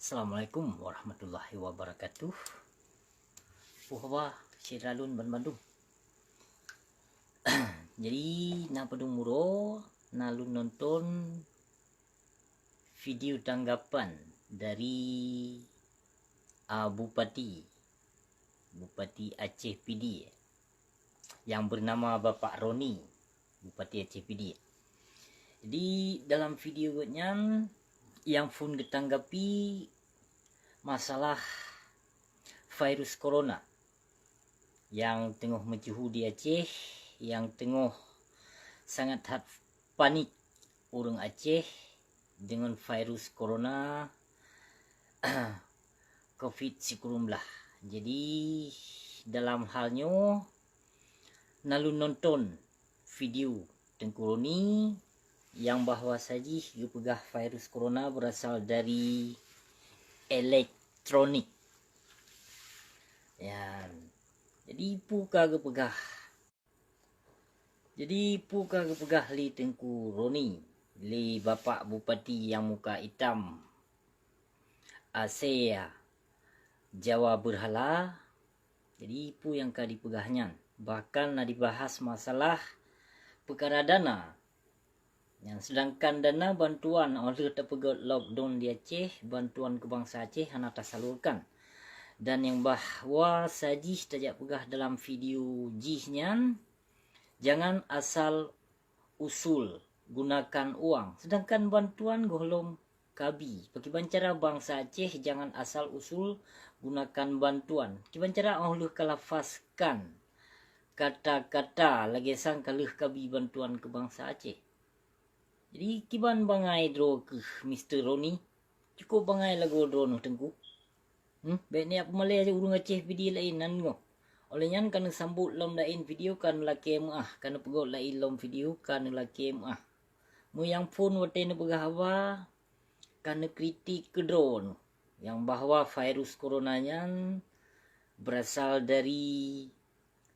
Assalamualaikum warahmatullahi wabarakatuh. Puhawa Siralun Bandung. Jadi na padung muro nalun nonton video tanggapan dari Bupati Aceh PD yang bernama Bapak Roni, Bupati Aceh PD. Jadi dalam videonya yang pun ditanggapi masalah virus corona yang tengah mencuhu di Aceh, yang tengah sangat panik orang Aceh dengan virus corona COVID-19. Jadi dalam halnya nalun nonton video Tengku Roni yang bahwa saja gepegah virus corona berasal dari elektronik. Ya, jadi puka gepegah. Li Tengku Roni, li Bapak Bupati yang muka hitam Asia Jawa Berhala. Jadi pu yang ka dipegahnya. Bahkan na dibahas masalah perkara dana. Yang sedangkan dana bantuan oleh terpegot lockdown di Aceh, bantuan ke bangsa Aceh hana tersalurkan. Dan yang bahwa sajih tajak pegah dalam video jihnya, jangan asal usul gunakan uang. Sedangkan bantuan golong kabi. Bagi bancara bangsa Aceh jangan asal usul gunakan bantuan. Bagi bancara oleh kalafaskan kata-kata lagi sang kalih kabi bantuan ke bangsa Aceh. Jadi kiban bangai dro ke Mr. Roni. Cukup bangai lagu dro no tengku. Baik ni apa malay aja urung Aceh video lain nan ngo. Oleh nyan kan sambut lom lain video kan laki muah. Kan pegot lain lom video kan laki muah. Mu yang pun wate ne begahawa kan kritik ke drone. Yang bahwa virus corona nyan berasal dari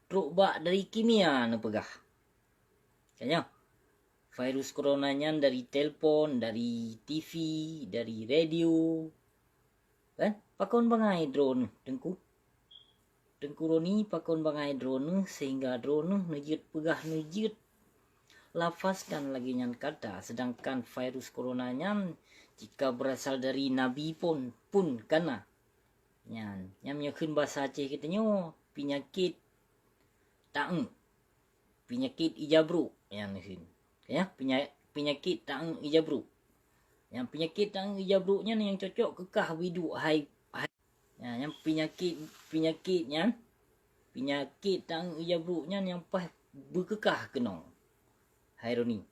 truk dari kimia ne pegah. Kayaknya virus coronanya dari telepon, dari TV, dari radio. Kan? Pakon bangai drone Tengku Roni pakon bangai drone sehingga drone nejut pegah nejut lafazkan lagi nyan kata. Sedangkan virus coronanya jika berasal dari Nabi pun kana. Nyan nyakhun bahasa Aceh katanya penyakit taeng. Penyakit ijabru yang nyakhun. Ya, penyakit taeng ijabru. Yang penyakit taeng ijabrunya yang cocok kekah widu hai. Ya, yang penyakitnya penyakit taeng ijabrunya yang pas berkekah kenong. Hai Roni.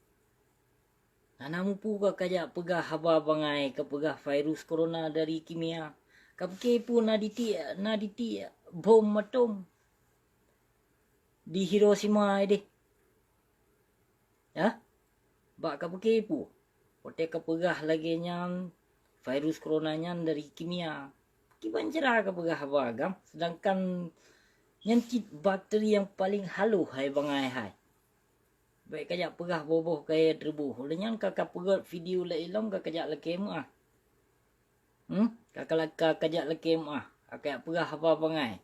Nanamu pu ka kajak pegah haba bangai ke pegah virus corona dari kimia. Kapke pu naditi bom atom di Hiroshima ini. Ya? Bak ka kepo. Ote ka pegah lagi nyan virus coronanya dari kimia. Kiban cara ka pegah bagam. Sedangkan nyancit bakteri yang paling halu hai bangai hai. Baik kajak pegah boboh kaya terbuh. Oleh nyan kakak pegat video la ilong ka kajak laki muah. Kakak kajak laki muah. Kakak pegah apa bangai.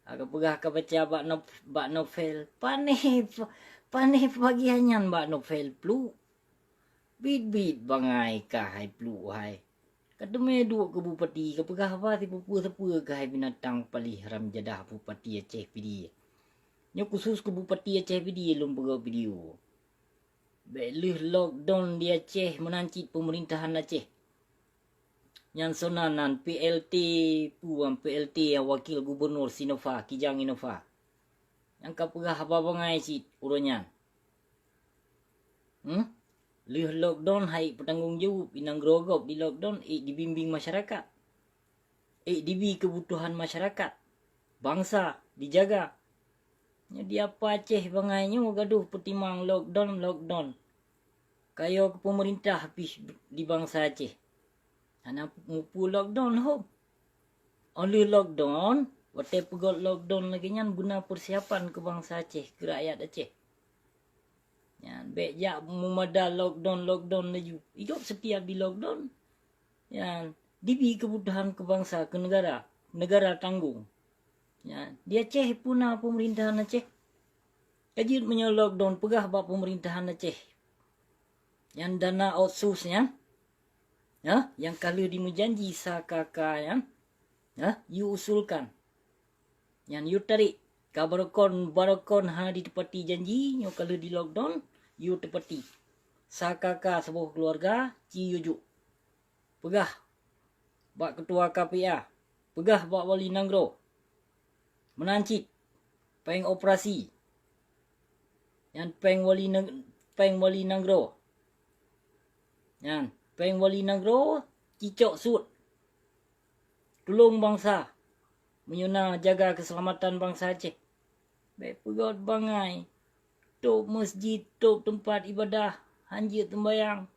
Kakak pegah ka baca bak novel. Paneh bagiannya bak novel plu. Bit bangai ka hai plu hai. Kademe dua ke bupati ke pegah apa ti pupu-pupu ke hai binatang paliharam jadah Bupati Aceh PD. Nya khusus ke Bupati Aceh PD lum pegah video. Belih lockdown di Aceh menancit pemerintahan Aceh. Yang sonanan PLT yang wakil gubernur Sinova Kijang Innova. Yang kapegah apa bangai sit uronyan. Lih lockdown hai petanggung jawab inang grogop di lockdown dibimbing masyarakat. Dibi kebutuhan masyarakat. Bangsa dijaga. Jadi apa Aceh bangainya gaduh petimang lockdown. Kayo ke pemerintah habis di bangsa Aceh. Ana mupu lockdown ho. Oleh lockdown, wate pegot lockdown lagi nyan guna persiapan ke bangsa Aceh, ke rakyat Aceh. Yan, bejak memada lockdown laju. Hidup setiap di lockdown. Yan, Dibi kebutuhan ke bangsa, ke negara. Negara tanggung. Ya, dia Aceh punah pemerintahan Aceh. Kajit menyo lockdown pegah bak pemerintahan Aceh. Yang dana outsource-nya. Ya, yang kalau dimujanji sakaka ya, you usulkan. Yang you tarik. Barakon ha ditepati janji, nyo kalau di lockdown, you tepati. Sakaka sebuah keluarga, ci yujuk. Pegah bak ketua KPA. Pegah bak wali nanggro. Menancit. Peng operasi. Yang peng wali nanggro. Yang peng wali nanggro, cicok sud. Tolong bangsa. Menyuna jaga keselamatan bangsa Aceh. Baik pegot bangai. Tok masjid, tok tempat ibadah. Hanjit tembayang.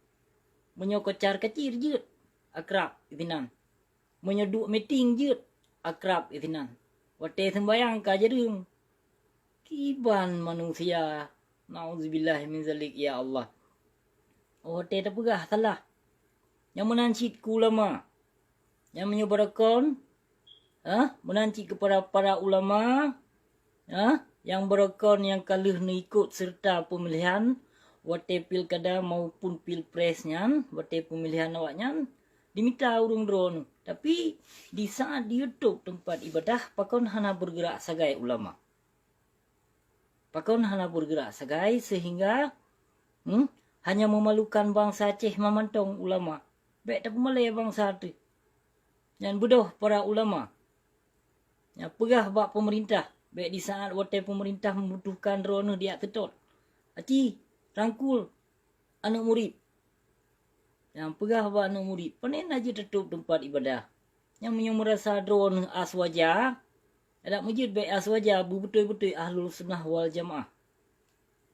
Menyokocar kecil jut. Akrab itinan. Menyeduk meeting jut. Akrab itinan. Wate sembayang kajerung. Kiban manusia. Na'udzubillah min zalik ya Allah. Wate terpegah salah. Yang menancit ke ulama. Yang menyebarakon. Menancit kepada para ulama. Yang berakon yang kalah ikut serta pemilihan. Wate pilkada maupun pilpresnya. Wate pemilihan awaknya. Diminta urung drone. Tapi di saat di YouTube tempat ibadah, pakon hana bergerak sagai ulama. Pakon hana bergerak sagai sehingga hanya memalukan bangsa Aceh memantong ulama. Baik tak pemalai bangsa tu. Yang bodoh para ulama. Yang pegah bak pemerintah. Baik di saat waktu pemerintah membutuhkan drone dia ketot. Aci, rangkul anak murid. Yang pegah bak anak murid. Panen aja tutup tempat ibadah. Yang merasa drone aswaja. Ada masjid baik aswaja. Betul-betul ahlul sunnah wal jamaah.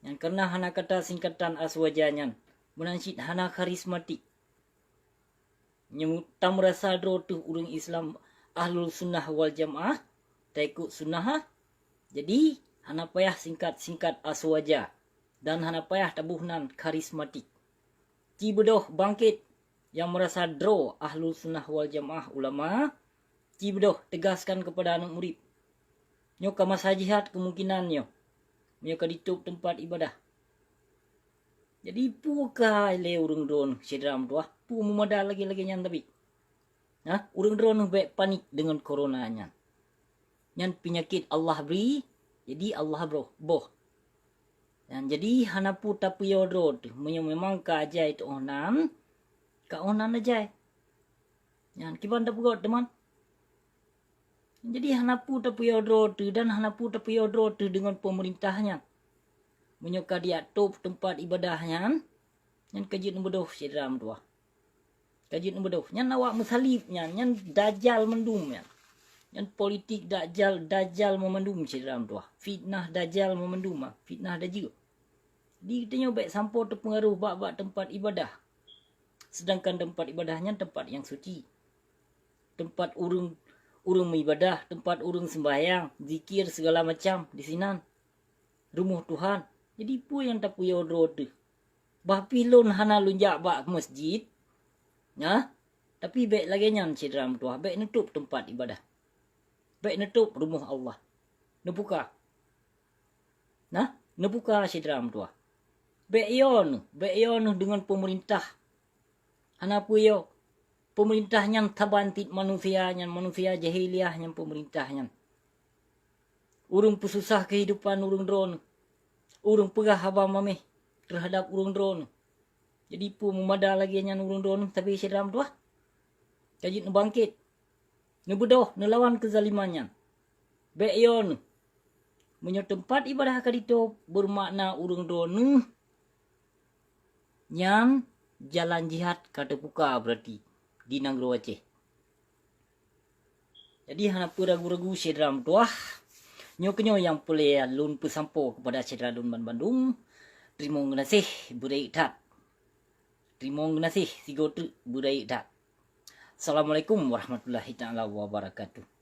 Yang karena hana kata singkatan aswajanya. Menancit hana karismatik. Yang tak merasa drone tu urang Islam ahlul sunnah wal jamaah. Tak ikut sunnah. Jadi hana payah singkat-singkat aswaja. Dan hana payah tabuhnan karismatik. Ci bedoh bangkit yang merasa draw ahlul sunnah wal jamaah ulama. Ci bedoh tegaskan kepada anak murid. Nyo ka masa jihad kemungkinannya. Nyo ka ditutup tempat ibadah. Jadi puka le urang drone sedram tu pu memada lagi-lagi nyan tapi. Urang drone baik panik dengan coronanya. Nyan penyakit Allah beri, jadi Allah boh. Dan jadi hanapu tapu yodro tu memang ka ajai tu onan ajai. Yang kiban tapu got teman. Jadi hanapu tapu yodro tu dan hanapu tapu yodro tu dengan pemerintahnya. Menyoka dia top tempat ibadahnya. Yang kajit numbedoh sedram tu. Kajit numbedoh. Yang awak musalibnya, yang dajal mendumnya. Yang politik dajal memendum sedram tu. Fitnah dajal memendum, fitnah dajal. Di kita baik sampo terpengaruh bak tempat ibadah. Sedangkan tempat ibadahnya tempat yang suci. Tempat urung ibadah, tempat urung sembahyang, zikir segala macam di sinan. Rumah Tuhan. Jadi pu yang tak punya odro tu. Bah pilon hana lunjak bak masjid. Tapi baik lagi nyan sedram tu. Baik nutup tempat ibadah. Baik nutup rumah Allah. Nebuka. Nebuka sedram tu. Baik yon dengan pemerintah. Hanapu yo. Pemerintahnya tabantit manusia jahiliah yang pemerintahnya. Urung pesusah kehidupan urung drone. Urung pegah haba mameh terhadap urung drone. Jadi pu memada lagi nyan urung drone tapi sedram tu. Kajit nebangkit. Nebedoh nelawan kezalimannya. Baik yon. Menyo tempat ibadah kadito bermakna urung drone. Yang jalan jihad kata buka berarti di Nanggro Aceh. Jadi hana ragu-ragu sedram tuah. Nyo yang boleh lun pesampo kepada sedra lun Bandung. Terima kasih burai tat. Terima kasih sigotu burai tat. Assalamualaikum warahmatullahi taala wabarakatuh.